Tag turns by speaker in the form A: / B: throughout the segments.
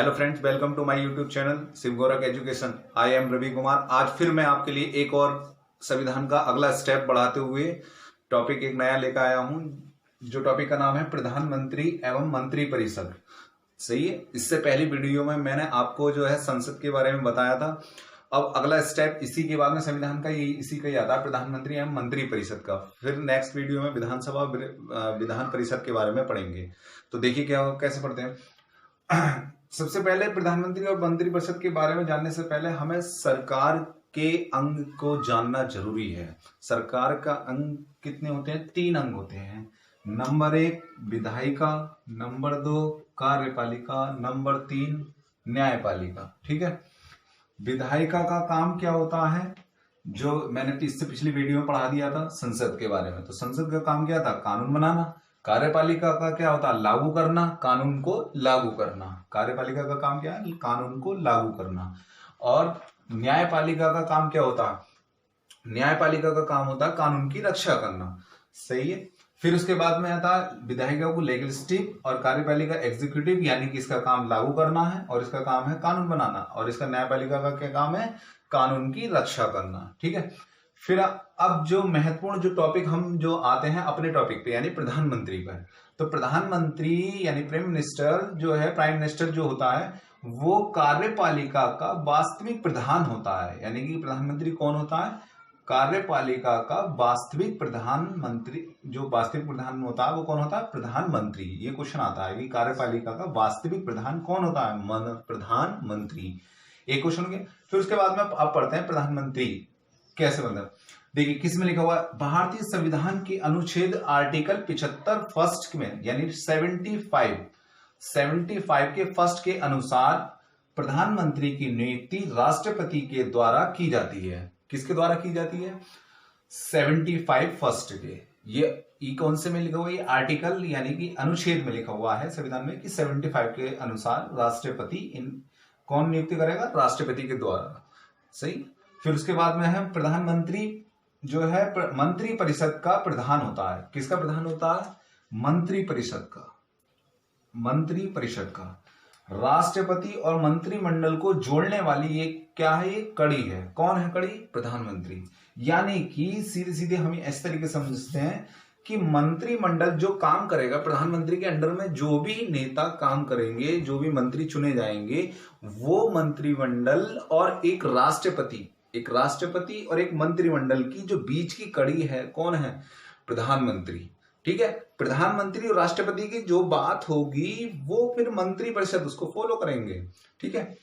A: Hello friends, welcome to my YouTube channel Shiv Gorakh education. I am Ravi Kumar. आज फिर मैं आपके लिए एक और संविधान का अगला स्टेप बढ़ाते हुए टॉपिक एक नया लेकर आया हूं, जो टॉपिक का नाम है प्रधानमंत्री एवं मंत्री परिषद। सही है। इससे पहली वीडियो में मैंने आपको जो है संसद के बारे में बताया था। अब अगला स्टेप इसी के बाद में संविधान का इसी का ही आता है, प्रधानमंत्री एवं मंत्री परिषद का। फिर नेक्स्ट वीडियो में विधानसभा विधान परिषद के बारे में पढ़ेंगे। तो देखिए क्या कैसे पढ़ते हैं। सबसे पहले प्रधानमंत्री और मंत्री परिषद के बारे में जानने से पहले हमें सरकार के अंग को जानना जरूरी है। सरकार का अंग कितने होते हैं? 3 अंग होते हैं। नंबर 1 विधायिका, नंबर 2 कार्यपालिका, नंबर 3 न्यायपालिका। ठीक है। विधायिका का काम क्या होता है? जो मैंने इससे पिछली वीडियो में पढ़ा दिया था संसद के बारे में। तो संसद का काम क्या था? कानून बनाना। कार्यपालिका का क्या होता है? लागू करना, कानून को लागू करना। कार्यपालिका का काम क्या है? कानून को लागू करना। और न्यायपालिका का काम क्या होता है? न्यायपालिका का काम होता है कानून की रक्षा करना। सही है। फिर उसके बाद में आता है विधायिका को लेजिस्लेटिव और कार्यपालिका एग्जीक्यूटिव, यानी कि इसका काम लागू करना है और इसका काम है कानून बनाना। और इसका न्यायपालिका का क्या काम है? कानून की रक्षा करना। ठीक है। फिर अब जो महत्वपूर्ण जो टॉपिक हम जो आते हैं अपने टॉपिक पे, यानी प्रधानमंत्री पर। तो प्रधानमंत्री यानी प्राइम मिनिस्टर जो है, प्राइम मिनिस्टर जो होता है वो कार्यपालिका का वास्तविक प्रधान होता है। यानी कि प्रधानमंत्री कौन होता है? कार्यपालिका का वास्तविक प्रधानमंत्री। जो वास्तविक प्रधान होता है वो कौन होता है? प्रधानमंत्री। ये क्वेश्चन आता है कि कार्यपालिका का वास्तविक प्रधान कौन होता है? प्रधानमंत्री। एक क्वेश्चन के। फिर उसके बाद में आप पढ़ते हैं प्रधानमंत्री कैसे बनता है। देखिए किस में लिखा हुआ है? भारतीय संविधान के अनुच्छेद आर्टिकल 75 फर्स्ट में, यानी 75 के फर्स्ट के अनुसार प्रधानमंत्री की नियुक्ति राष्ट्रपति के द्वारा की जाती है। किसके द्वारा की जाती है? 75 फर्स्ट के। ये कौन से में लिखा हुआ है? ये आर्टिकल यानी कि अनुच्छेद में लिखा हुआ है संविधान में कि 75 के अनुसार राष्ट्रपति कौन नियुक्ति करेगा? राष्ट्रपति के द्वारा। सही। फिर उसके बाद में है प्रधानमंत्री जो है मंत्री परिषद का प्रधान होता है। किसका प्रधान होता है? मंत्री परिषद का। मंत्री परिषद का राष्ट्रपति और मंत्रिमंडल को जोड़ने वाली ये क्या है? ये कड़ी है। कौन है कड़ी? प्रधानमंत्री। यानी कि सीधे सीधे हम इस तरीके से समझते हैं कि मंत्रिमंडल जो काम करेगा, प्रधानमंत्री के अंडर में जो भी नेता काम करेंगे, जो भी मंत्री चुने जाएंगे, वो मंत्रिमंडल और एक राष्ट्रपति और एक मंत्रिमंडल की जो बीच की कड़ी है, कौन है? प्रधानमंत्री। ठीक है। प्रधानमंत्री और राष्ट्रपति की जो बात होगी वो फिर मंत्री परिषद उसको फॉलो करेंगे। ठीक है।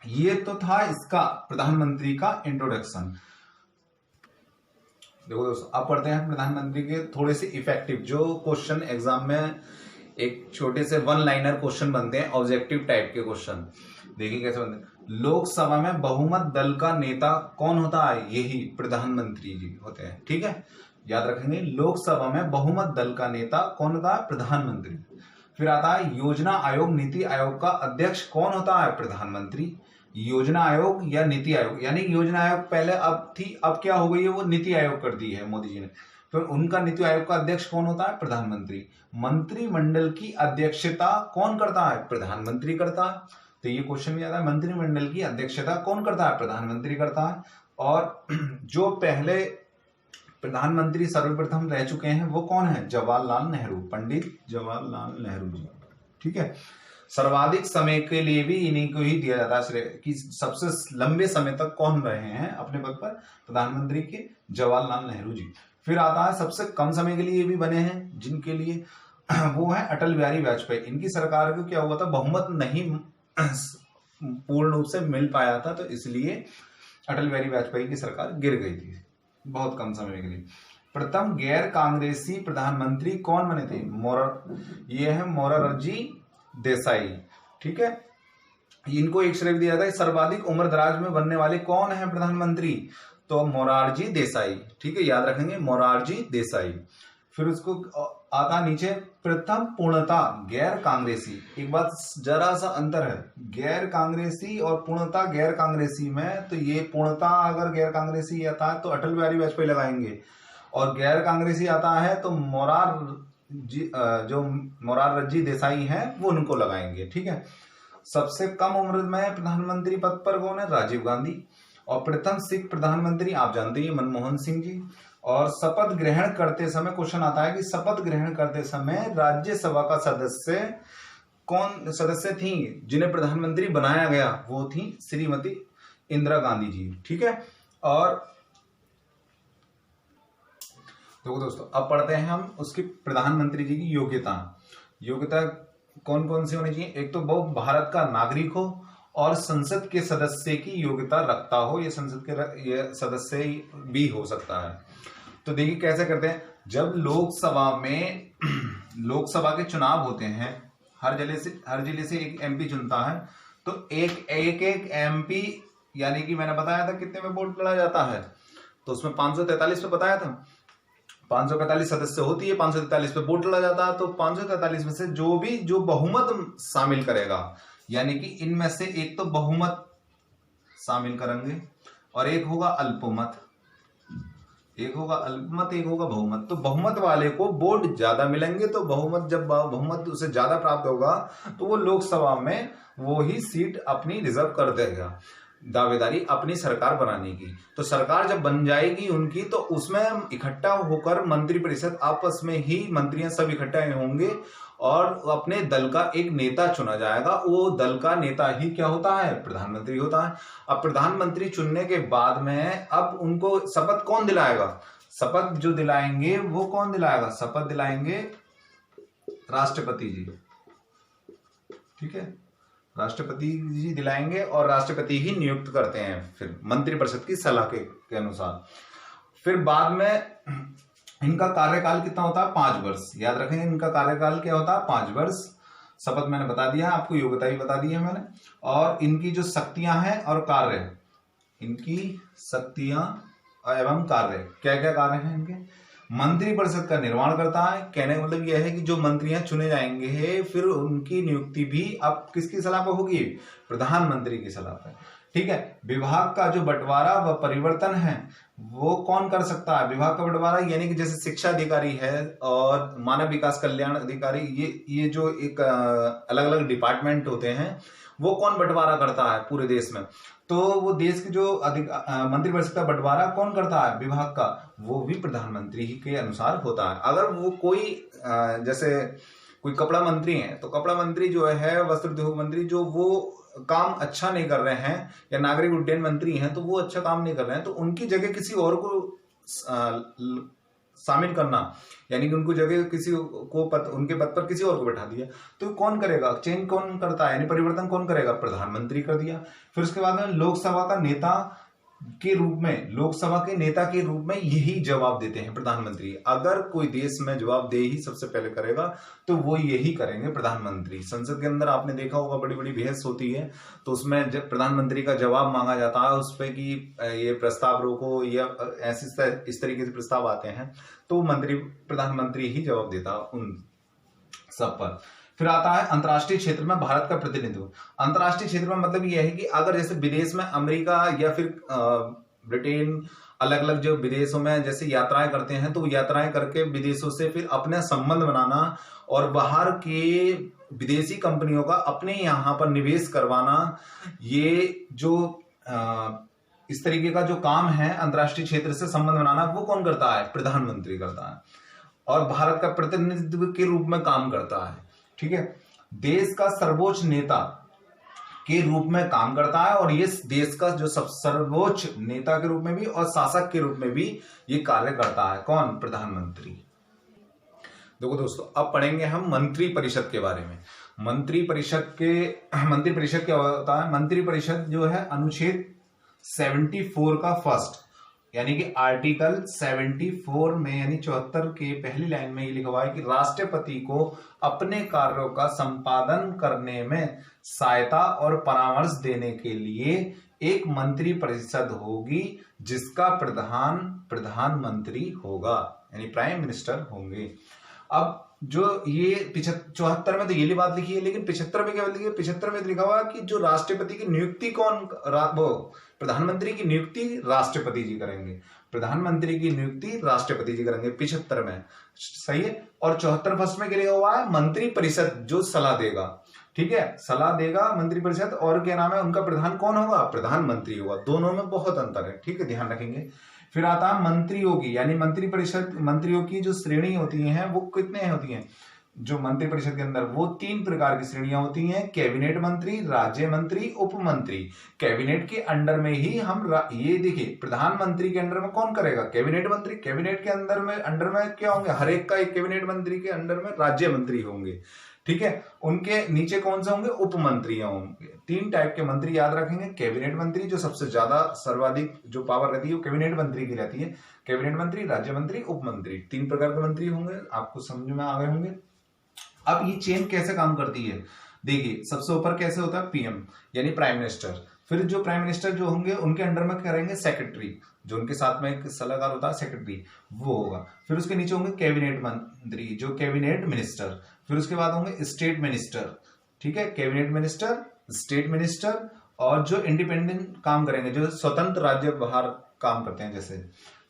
A: ये तो था इसका प्रधानमंत्री का इंट्रोडक्शन। देखो दोस्तों, अब पढ़ते हैं प्रधानमंत्री के थोड़े से इफेक्टिव जो क्वेश्चन एग्जाम में एक छोटे से 1 लाइनर क्वेश्चन बनते हैं, ऑब्जेक्टिव टाइप के क्वेश्चन। देखिए कैसे बनते हैं। लोकसभा में बहुमत दल का नेता कौन होता है? यही प्रधानमंत्री जी होते हैं। ठीक है। याद रखेंगे, लोकसभा में बहुमत दल का नेता कौन होता है? प्रधानमंत्री। फिर आता है योजना आयोग, नीति आयोग का अध्यक्ष कौन होता है? प्रधानमंत्री। योजना आयोग या नीति आयोग, यानी योजना आयोग पहले अब थी, अब क्या हो गई है? वो नीति आयोग कर दी है मोदी जी ने। तो उनका नीति आयोग का अध्यक्ष कौन होता है? प्रधानमंत्री। मंत्रिमंडल की अध्यक्षता कौन करता है? प्रधानमंत्री करता है। तो ये क्वेश्चन भी आता है, मंत्रिमंडल की अध्यक्षता कौन करता है? प्रधानमंत्री करता है। और जो पहले प्रधानमंत्री सर्वप्रथम रह चुके हैं वो कौन है? जवाहरलाल नेहरू, पंडित जवाहरलाल नेहरू जी। ठीक है। सर्वाधिक समय के लिए भी इन्हीं को ही दिया जाता है श्रेय कि सबसे लंबे समय तक कौन रहे हैं अपने पद पर? प्रधानमंत्री के जवाहरलाल नेहरू जी। फिर आता है सबसे कम समय के लिए भी बने हैं जिनके लिए, वो है अटल बिहारी वाजपेयी। इनकी सरकार को क्या हुआ था? बहुमत नहीं पूर्ण रूप से मिल पाया था, तो इसलिए अटल बिहारी वाजपेयी की सरकार गिर गई थी बहुत कम समय के लिए। प्रथम गैर कांग्रेसी प्रधानमंत्री कौन बने थे? ये है मोरारजी देसाई। ठीक है। इनको एक श्रेय दिया था। सर्वाधिक उम्र दराज में बनने वाले कौन है प्रधानमंत्री? तो मोरारजी देसाई। ठीक है, याद रखेंगे मोरारजी देसाई। फिर उसको आता नीचे प्रथम पूर्णता गैर कांग्रेसी। एक बात जरा सा अंतर है गैर कांग्रेसी और पूर्णता गैर कांग्रेसी में। तो ये पूर्णता अगर गैर कांग्रेसी आता है तो अटल बिहारी वाजपेयी लगाएंगे, और गैर कांग्रेसी आता है तो जो मोरारजी देसाई हैं वो उनको लगाएंगे। ठीक है। सबसे कम उम्र में प्रधानमंत्री पद पर कौन है? राजीव गांधी। और प्रथम सिख प्रधानमंत्री आप जानते हैं मनमोहन सिंह जी। और शपथ ग्रहण करते समय क्वेश्चन आता है कि शपथ ग्रहण करते समय राज्यसभा का सदस्य कौन सदस्य थी जिन्हें प्रधानमंत्री बनाया गया? वो थी श्रीमती इंदिरा गांधी जी। ठीक है। और देखो दोस्तों, अब पढ़ते हैं हम उसकी प्रधानमंत्री जी की योग्यता कौन कौन सी होनी चाहिए। एक तो वो भारत का नागरिक हो और संसद के सदस्य की योग्यता रखता हो। ये संसद के ये सदस्य भी हो सकता है। तो देखिए कैसे करते हैं। जब लोकसभा में लोकसभा के चुनाव होते हैं, हर जिले से एक एमपी चुनता है। तो एक एमपी, यानी कि मैंने बताया था कितने में वोट लड़ा जाता है, तो उसमें 543 पे बताया था 545 सदस्य होती है, 543 पे वोट लड़ा जाता है। तो 543 में से जो बहुमत शामिल करेगा, यानी कि इनमें से एक तो बहुमत शामिल करेंगे और एक होगा अल्पमत, एक होगा बहुमत। तो बहुमत वाले को वोट ज्यादा मिलेंगे, तो जब बहुमत उसे ज्यादा प्राप्त होगा तो वो लोकसभा में वो ही सीट अपनी रिजर्व कर देगा, दावेदारी अपनी सरकार बनाने की। तो सरकार जब बन जाएगी उनकी, तो उसमें इकट्ठा होकर मंत्रिपरिषद आपस में ही मंत्रियां सब इकट्ठा होंगे और अपने दल का एक नेता चुना जाएगा। वो दल का नेता ही क्या होता है? प्रधानमंत्री होता है। अब प्रधानमंत्री चुनने के बाद में अब उनको शपथ कौन दिलाएगा? शपथ जो दिलाएंगे वो कौन दिलाएगा? शपथ दिलाएंगे राष्ट्रपति जी। ठीक है, राष्ट्रपति जी दिलाएंगे और राष्ट्रपति ही नियुक्त करते हैं फिर मंत्रिपरिषद की सलाह के अनुसार। फिर बाद में इनका कार्यकाल कितना होता है? 5 वर्ष। याद रखेंगे इनका कार्यकाल क्या होता है? 5 वर्ष। शपथ मैंने बता दिया, आपको योग्यता भी बता दी है मैंने। और इनकी जो शक्तियां हैं और कार्य, इनकी शक्तियां एवं कार्य, क्या क्या कार्य हैं इनके? मंत्रिपरिषद का निर्माण करता है। कहने का मतलब यह है कि जो मंत्रियां चुने जाएंगे फिर उनकी नियुक्ति भी अब किसकी सलाह पर होगी? प्रधानमंत्री की सलाह पर। ठीक है। विभाग का जो बंटवारा व परिवर्तन है वो कौन कर सकता है? विभाग का बंटवारा यानी कि जैसे शिक्षा अधिकारी है और मानव विकास कल्याण अधिकारी, ये जो एक अलग अलग डिपार्टमेंट होते हैं, वो कौन बंटवारा करता है पूरे देश में? तो वो देश के जो मंत्रिपरिषद का बंटवारा कौन करता है विभाग का? वो भी प्रधानमंत्री ही के अनुसार होता है। अगर वो कोई जैसे कोई कपड़ा मंत्री है, तो कपड़ा मंत्री जो है, वस्त्र उद्योग मंत्री जो वो काम अच्छा नहीं कर रहे हैं, या नागरिक उड्डयन मंत्री हैं तो वो अच्छा काम नहीं कर रहे हैं, तो उनकी जगह किसी और को शामिल करना, यानी कि उनको जगह किसी को उनके पद पर किसी और को बैठा दिया, तो कौन करेगा? चेंज कौन करता है, यानी परिवर्तन कौन करेगा? प्रधानमंत्री कर दिया। फिर उसके बाद में लोकसभा के नेता के रूप में यही जवाब देते हैं प्रधानमंत्री। अगर कोई देश में जवाबदेही सबसे पहले करेगा तो वो यही करेंगे प्रधानमंत्री। संसद के अंदर आपने देखा होगा बड़ी बड़ी बहस होती है, तो उसमें जब प्रधानमंत्री का जवाब मांगा जाता है उस पर कि ये प्रस्ताव रोको या ऐसे इस तरीके से प्रस्ताव आते हैं, तो प्रधानमंत्री ही जवाब देता उन सब पर। फिर आता है अंतर्राष्ट्रीय क्षेत्र में भारत का प्रतिनिधित्व। अंतर्राष्ट्रीय क्षेत्र में मतलब यह है कि अगर जैसे विदेश में अमेरिका या फिर ब्रिटेन, अलग अलग जो विदेशों में जैसे यात्राएं करते हैं, तो यात्राएं करके विदेशों से फिर अपने संबंध बनाना और बाहर के विदेशी कंपनियों का अपने यहाँ पर निवेश करवाना, ये जो इस तरीके का जो काम है अंतर्राष्ट्रीय क्षेत्र से संबंध बनाना, वो कौन करता है? प्रधानमंत्री करता है और भारत का प्रतिनिधित्व के रूप में काम करता है। ठीक है। देश का सर्वोच्च नेता के रूप में काम करता है और ये देश का जो सर्वोच्च नेता के रूप में भी और शासक के रूप में भी ये कार्य करता है। कौन? प्रधानमंत्री। देखो दोस्तों, अब पढ़ेंगे हम मंत्रिपरिषद के बारे में। मंत्रिपरिषद क्या होता है? मंत्रिपरिषद जो है अनुच्छेद 74 का फर्स्ट, यानी कि आर्टिकल 74 में, यानी 74 के पहली लाइन में ये लिखा हुआ है कि राष्ट्रपति को अपने कार्यों का संपादन करने में सहायता और परामर्श देने के लिए एक मंत्रिपरिषद होगी जिसका प्रधानमंत्री होगा, यानी प्राइम मिनिस्टर होंगे। अब जो ये 74 में तो ये बात लिखी है, लेकिन 75 में क्या लिखी है? 75 में लिखा हुआ कि जो राष्ट्रपति की नियुक्ति प्रधानमंत्री की नियुक्ति राष्ट्रपति जी करेंगे। प्रधानमंत्री की नियुक्ति राष्ट्रपति जी करेंगे 75 में, सही है। और 74 फर्स्ट में क्या लिखा हुआ है? मंत्रिपरिषद जो सलाह देगा, ठीक है, सलाह देगा मंत्रिपरिषद, और क्या नाम है उनका प्रधान कौन होगा, प्रधानमंत्री होगा। दोनों में बहुत अंतर है, ठीक है, ध्यान रखेंगे। फिर आता है मंत्रियों की, यानी मंत्रिपरिषद, मंत्रियों की जो श्रेणी होती है वो कितने होती हैं, जो मंत्रिपरिषद के अंदर वो 3 प्रकार की श्रेणियां होती हैं, कैबिनेट मंत्री, राज्य मंत्री, उप मंत्री। कैबिनेट के अंडर में ही हम ये देखिए, प्रधानमंत्री के अंडर में कौन करेगा, कैबिनेट मंत्री। कैबिनेट के अंदर में क्या होंगे, हर एक का एक कैबिनेट मंत्री के अंडर में राज्य मंत्री होंगे, ठीक है। उनके नीचे कौन से होंगे, उप मंत्री होंगे। 3 टाइप के मंत्री याद रखेंगे। कैबिनेट मंत्री, जो सबसे ज्यादा सर्वाधिक जो पावर रहती है वो कैबिनेट मंत्री की रहती है। कैबिनेट मंत्री, राज्य मंत्री, उप मंत्री, 3 प्रकार के मंत्री होंगे, आपको समझ में आ गए होंगे। अब ये चेन कैसे काम करती है, देखिए, सबसे ऊपर कैसे होता है, पीएम यानी प्राइम मिनिस्टर। फिर जो प्राइम मिनिस्टर जो होंगे उनके अंडर में क्या रहेंगे, सेक्रेटरी, जो उनके साथ में एक सलाहकार होता है सेक्रेटरी, वो होगा। फिर उसके नीचे होंगे कैबिनेट मंत्री, जो कैबिनेट मिनिस्टर। फिर उसके बाद होंगे स्टेट मिनिस्टर, ठीक है, कैबिनेट मिनिस्टर, स्टेट मिनिस्टर, और जो इंडिपेंडेंट काम करेंगे, जो स्वतंत्र राज्य बाहर काम करते हैं जैसे।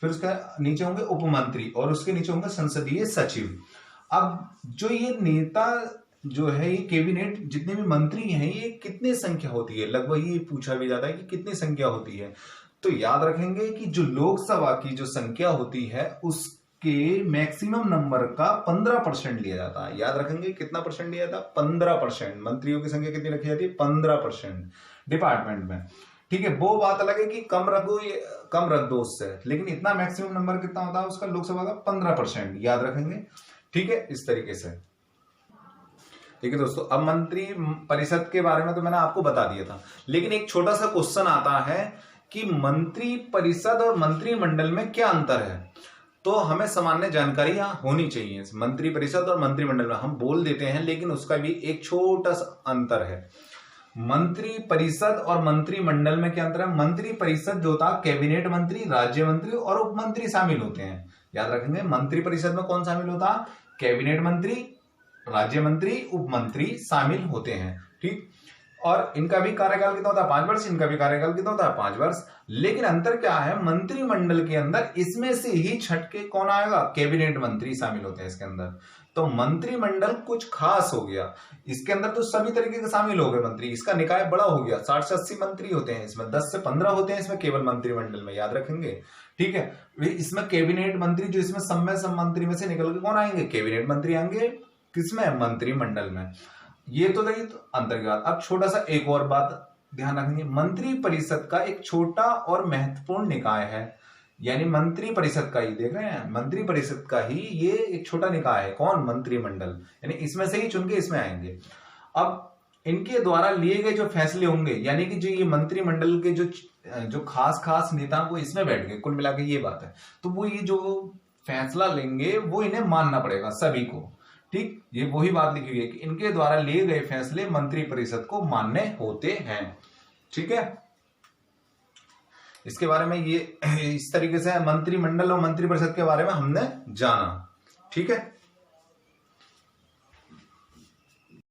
A: फिर उसके नीचे होंगे उप मंत्री, और उसके नीचे होंगे संसदीय सचिव। अब जो ये नेता जो है, ये कैबिनेट जितने भी मंत्री हैं, ये कितने संख्या होती है, लगभग ये पूछा भी जाता है कि कितनी संख्या होती है। तो याद रखेंगे कि जो लोकसभा की जो संख्या होती है उसके मैक्सिमम नंबर का 15% लिया जाता है। याद रखेंगे कितना परसेंट लिया जाता है, 15%। मंत्रियों की संख्या कितनी रखी जाती है, 15% डिपार्टमेंट में, ठीक है। वो बात अलग है कि कम रख दो उससे, लेकिन इतना मैक्सिमम नंबर कितना होता है उसका, लोकसभा का 15%, याद रखेंगे, ठीक है, इस तरीके से। ठीक है दोस्तों, अब मंत्री परिषद के बारे में तो मैंने आपको बता दिया था, लेकिन एक छोटा सा क्वेश्चन आता है कि मंत्री परिषद और मंत्रिमंडल में क्या अंतर है। तो हमें सामान्य जानकारी होनी चाहिए। मंत्री परिषद और मंत्रिमंडल में हम बोल देते हैं, लेकिन उसका भी एक छोटा सा अंतर है। मंत्री परिषद और मंत्रिमंडल में क्या अंतर है, मंत्री परिषद जो होता है कैबिनेट मंत्री, राज्य मंत्री और उप मंत्री शामिल होते हैं। याद रखेंगे, मंत्री परिषद में कौन शामिल होता है, कैबिनेट मंत्री, राज्य मंत्री, उप मंत्री शामिल होते हैं, ठीक। और इनका भी कार्यकाल कितना होता है, 5 वर्ष, इनका भी कार्यकाल कितना होता है, 5 वर्ष। लेकिन अंतर क्या है, मंत्रिमंडल के अंदर इसमें से ही छट के कौन आएगा, कैबिनेट मंत्री शामिल होते हैं इसके अंदर। तो मंत्रिमंडल कुछ खास हो गया, इसके अंदर तो सभी तरीके के शामिल हो गए मंत्री, इसका निकाय बड़ा हो गया, 60 से 80 मंत्री होते हैं इसमें, 10 से 15 होते हैं इसमें केवल मंत्रिमंडल में, याद रखेंगे, ठीक है। इसमें कैबिनेट मंत्री जो इसमें सब मंत्री में से निकल के कौन आएंगे, कैबिनेट मंत्री आएंगे, किसमें, मंत्रिमंडल में। ये तो रही तो अंतर की बात। अब छोटा सा एक और बात ध्यान रखेंगे, मंत्री परिषद का एक छोटा और महत्वपूर्ण निकाय है, यानी मंत्री परिषद का ही देख रहे हैं, मंत्री परिषद का ही ये एक छोटा निकाय है, कौन, मंत्रिमंडल, यानी इसमें से ही चुन के इसमें आएंगे। अब इनके द्वारा लिए गए जो फैसले होंगे, यानी कि जो ये मंत्रिमंडल के जो खास नेता वो इसमें बैठ गए, कुल मिला के ये बात है, तो वो ये जो फैसला लेंगे वो इन्हें मानना पड़ेगा सभी को, ठीक। ये वही बात लिखी हुई है कि इनके द्वारा लिए गए फैसले मंत्री परिषद को मान्य होते हैं, ठीक है। इसके बारे में ये इस तरीके से मंत्रिमंडल और मंत्री परिषद के बारे में हमने जाना, ठीक है।